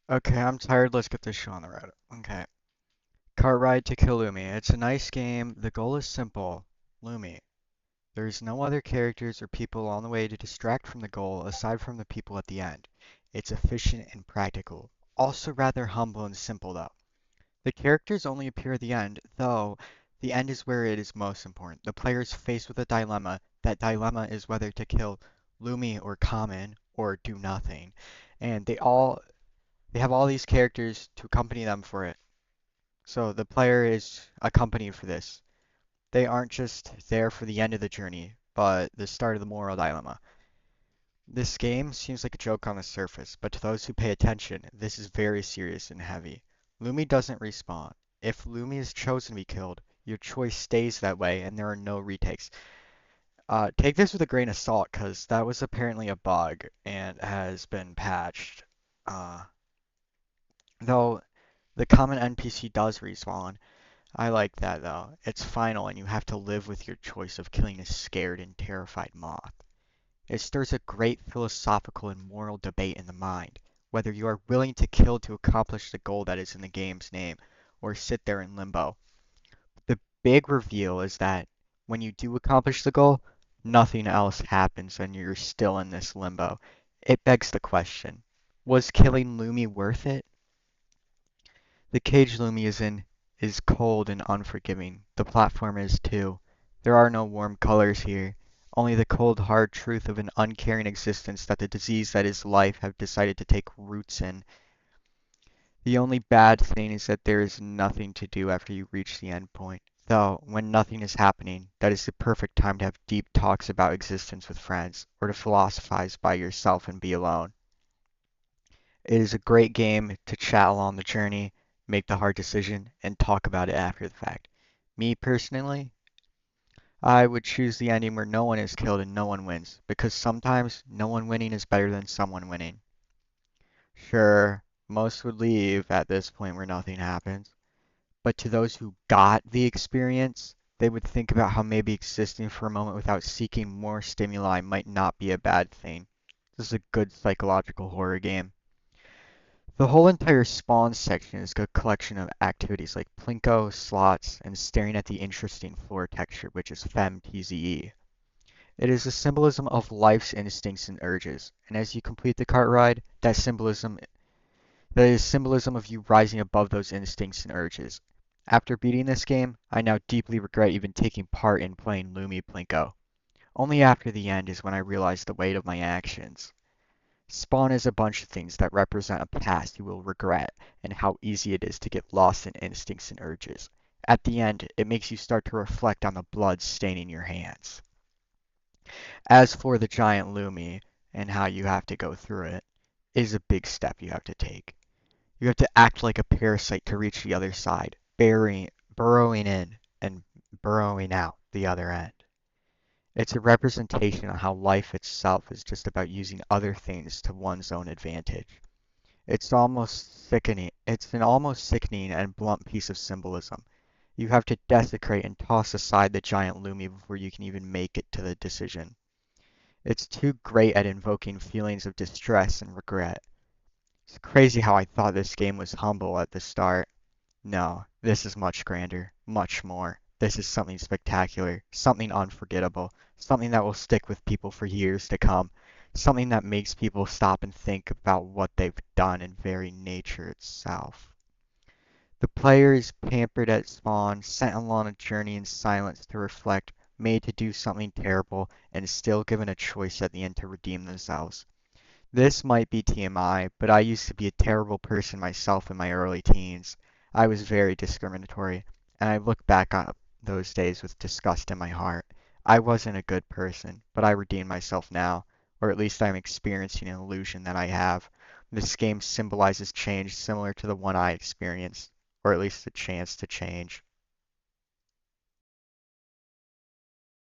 Okay, I'm tired. Let's get this show on the road. Okay. Cart Ride to Kill Lumi. It's a nice game. The goal is simple. Lumi. There's no other characters or people on the way to distract from the goal aside from the people at the end. It's efficient and practical. Also rather humble and simple though. The characters only appear at the end, though the end is where it is most important. The player is faced with a dilemma. That dilemma is whether to kill Lumi or Common or do nothing. And they have all these characters to accompany them for it. So the player is accompanied for this. They aren't just there for the end of the journey, but the start of the moral dilemma. This game seems like a joke on the surface, but to those who pay attention, this is very serious and heavy. Lumi doesn't respawn. If Lumi is chosen to be killed, your choice stays that way and there are no retakes. Take this with a grain of salt, because that was apparently a bug and has been patched. Uh, though the common NPC does respawn, I like that though. It's final and you have to live with your choice of killing a scared and terrified moth. It stirs a great philosophical and moral debate in the mind, whether you are willing to kill to accomplish the goal that is in the game's name, or sit there in limbo. The big reveal is that when you do accomplish the goal, nothing else happens and you're still in this limbo. It begs the question, was killing Lumi worth it? The cage Lumi is in is cold and unforgiving. The platform is too. There are no warm colors here, only the cold hard truth of an uncaring existence that the disease that is life have decided to take roots in. The only bad thing is that there is nothing to do after you reach the end point. Though, when nothing is happening, that is the perfect time to have deep talks about existence with friends, or to philosophize by yourself and be alone. It is a great game to chat along the journey, make the hard decision, and talk about it after the fact. Me personally, I would choose the ending where no one is killed and no one wins, because sometimes no one winning is better than someone winning. Sure, most would leave at this point where nothing happens, but to those who got the experience, they would think about how maybe existing for a moment without seeking more stimuli might not be a bad thing. This is a good psychological horror game. The whole entire Spawn section is a collection of activities like plinko, slots, and staring at the interesting floor texture, which is FemTZE. It is a symbolism of life's instincts and urges, and as you complete the cart ride, that is symbolism of you rising above those instincts and urges. After beating this game, I now deeply regret even taking part in playing Lumi Plinko. Only after the end is when I realized the weight of my actions. Spawn is a bunch of things that represent a past you will regret and how easy it is to get lost in instincts and urges. At the end, it makes you start to reflect on the blood staining your hands. As for the giant Lumi and how you have to go through it, it is a big step you have to take. You have to act like a parasite to reach the other side, burrowing in and burrowing out the other end. It's a representation of how life itself is just about using other things to one's own advantage. It's an almost sickening and blunt piece of symbolism. You have to desecrate and toss aside the giant Lumi before you can even make it to the decision. It's too great at invoking feelings of distress and regret. It's crazy how I thought this game was humble at the start. No, this is much grander, much more. This is something spectacular, something unforgettable, something that will stick with people for years to come, something that makes people stop and think about what they've done in very nature itself. The player is pampered at spawn, sent along a journey in silence to reflect, made to do something terrible, and still given a choice at the end to redeem themselves. This might be TMI, but I used to be a terrible person myself in my early teens. I was very discriminatory, and I look back on those days with disgust in my heart. I wasn't a good person, but I redeemed myself now, or at least I'm experiencing an illusion that I have. This game symbolizes change similar to the one I experienced, or at least the chance to change.